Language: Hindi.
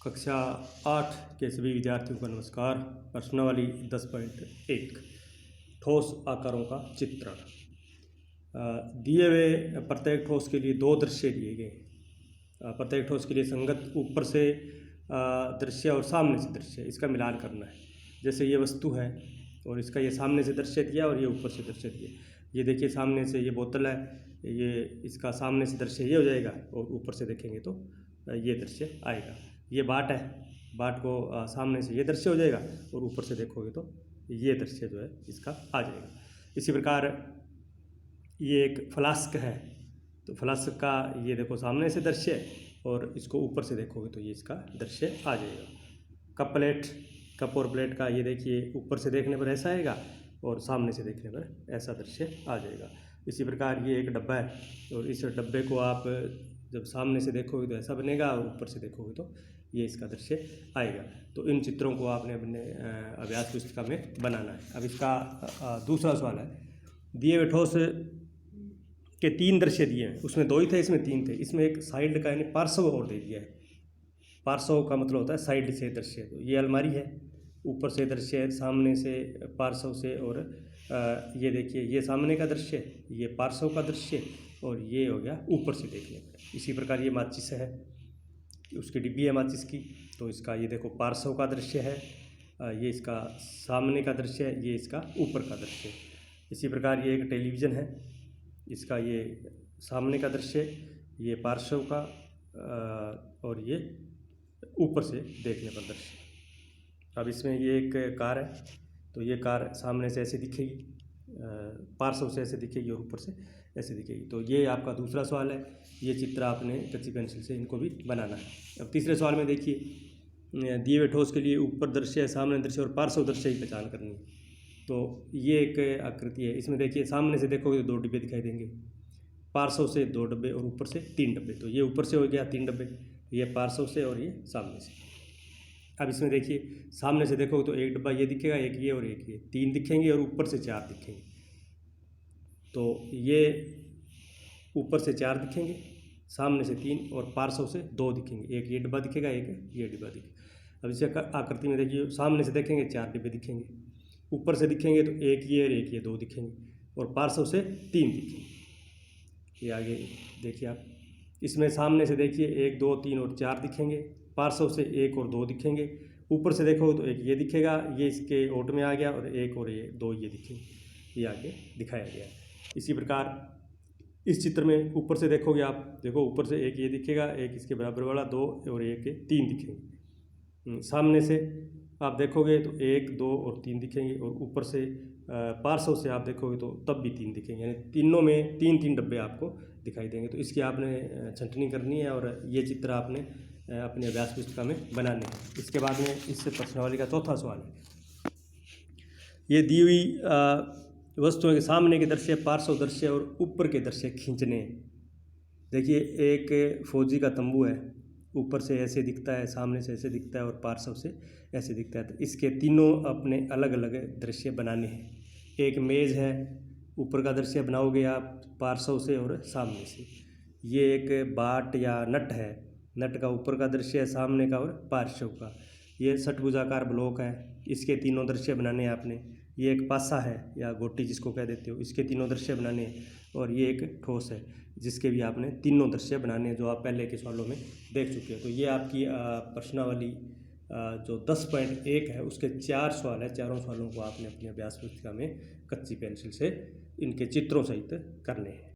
कक्षा 8 के सभी विद्यार्थियों को नमस्कार। प्रश्नावली 10.1 ठोस आकारों का चित्रण। दिए हुए प्रत्येक ठोस के लिए दो दृश्य दिए गए। प्रत्येक ठोस के लिए संगत ऊपर से दृश्य और सामने से दृश्य, इसका मिलान करना है। जैसे ये वस्तु है और इसका ये सामने से दृश्य दिया और ये ऊपर से दृश्य दिया। ये देखिए सामने से ये बोतल है, ये इसका सामने से दृश्य ये हो जाएगा और ऊपर से देखेंगे तो ये दृश्य आएगा। ये बाट है, बाट को सामने से ये दृश्य हो जाएगा और ऊपर से देखोगे तो ये दृश्य जो है इसका आ जाएगा। इसी प्रकार ये एक फ्लास्क है, तो फ्लास्क का ये देखो सामने से दृश्य और इसको ऊपर से देखोगे तो ये इसका दृश्य आ जाएगा। कप और प्लेट का ये देखिए ऊपर से देखने पर ऐसा आएगा और सामने से देखने पर ऐसा दृश्य आ जाएगा। इसी प्रकार ये एक डब्बा है और इस डब्बे को आप जब सामने से देखोगे तो ऐसा बनेगा और ऊपर से देखोगे तो ये इसका दृश्य आएगा। तो इन चित्रों को आपने अपने अभ्यास पुस्तिका में बनाना है। अब इसका दूसरा सवाल है, दिए हुए ठोस के 3 दृश्य दिए हैं, उसमें 2 ही थे, इसमें 3 थे। इसमें एक साइड का यानी पार्श्व और दे दिया है। पार्श्व का मतलब होता है साइड से दृश्य। तो ये अलमारी है, ऊपर से दृश्य है, सामने से पार्श्व से, और ये देखिए ये सामने का दृश्य, ये पार्श्व का दृश्य और ये हो गया ऊपर से देखने पर। इसी प्रकार ये माचिस है, उसकी डिब्बी है माचिस की, तो इसका ये देखो पार्श्व का दृश्य है, ये इसका सामने का दृश्य है, ये इसका ऊपर का दृश्य है। इसी प्रकार ये एक टेलीविज़न है, इसका ये सामने का दृश्य, ये पार्श्व का और ये ऊपर से देखने पर दृश्य। अब इसमें ये एक कार है, तो ये कार सामने से ऐसे दिखेगी, पार्श्व से ऐसे दिखेगी और ऊपर से ऐसे दिखेगी। तो ये आपका दूसरा सवाल है। ये चित्र आपने कच्ची पेंसिल से इनको भी बनाना है। अब तीसरे सवाल में देखिए, दिए हुए ठोस के लिए ऊपर दृश्य, सामने दृश्य और पार्श्व दृश्य की पहचान करनी है। तो ये एक आकृति है, इसमें देखिए सामने से देखोगे तो 2 डिब्बे दिखाई देंगे, पार्श्व से 2 डब्बे और ऊपर से 3 डब्बे। तो ये ऊपर से हो गया 3 डब्बे, ये पार्श्व से और ये सामने से। अब इसमें देखिए सामने से देखोगे तो 1 डब्बा ये दिखेगा, एक ये और एक ये, 3 दिखेंगे और ऊपर से 4 दिखेंगे। तो ये ऊपर से 4 दिखेंगे, सामने से 3 और पार्श्व से 2 दिखेंगे, एक ये डिब्बा दिखेगा, एक ये डिब्बा दिखेगा। अब इस आकृति में देखिए सामने से देखेंगे 4 डिब्बे दिखेंगे, ऊपर से दिखेंगे तो एक ये और एक ये 2 दिखेंगे और पार्श्व से 3 दिखेंगे। ये आगे देखिए आप, इसमें सामने से देखिए 1 2 3 और 4 दिखेंगे, पार्श्व से 1 और 2 दिखेंगे, ऊपर से देखोगे तो एक ये दिखेगा, ये इसके ओट में आ गया, और एक और ये 2 ये दिखेंगे। ये आगे दिखाया गया है। इसी प्रकार इस चित्र में ऊपर से देखोगे आप, देखो ऊपर से एक ये दिखेगा, एक इसके बराबर वाला 2 और एक 3 दिखेंगे। सामने से आप देखोगे तो 1 2 और 3 दिखेंगे और ऊपर से पार्श्व से आप देखोगे तो तब भी 3 दिखेंगे, यानी तीनों में 3-3 डब्बे आपको दिखाई देंगे। तो इसकी आपने छंटनी करनी है और ये चित्र आपने अपने अभ्यास पुस्तिका में बनाने हैं। इसके बाद में इससे प्रश्नावली का चौथा सवाल है, ये दी हुई वस्तुओं के सामने के दृश्य, पार्श्व दृश्य और ऊपर के दृश्य खींचने। देखिए एक फौजी का तंबू है, ऊपर से ऐसे दिखता है, सामने से ऐसे दिखता है और पार्श्व से ऐसे दिखता है। तो इसके तीनों अपने अलग अलग दृश्य बनाने हैं। एक मेज़ है, ऊपर का दृश्य बनाओगे आप पार्श्व से और सामने से। ये एक बाट या नट है, नट का ऊपर का दृश्य है, सामने का और पार्श्व का। ये षटभुजाकार ब्लॉक है, इसके तीनों दृश्य बनाने हैं आपने। ये एक पासा है या गोटी जिसको कह देते हो, इसके तीनों दृश्य बनाने हैं। और ये एक ठोस है जिसके भी आपने तीनों दृश्य बनाने हैं, जो आप पहले के सवालों में देख चुके हैं। तो ये आपकी प्रश्नावली जो 10.1 है उसके 4 सवाल है। चारों सवालों को आपने अपनी अभ्यास पुस्तिका में कच्ची पेंसिल से इनके चित्रों सहित करने हैं।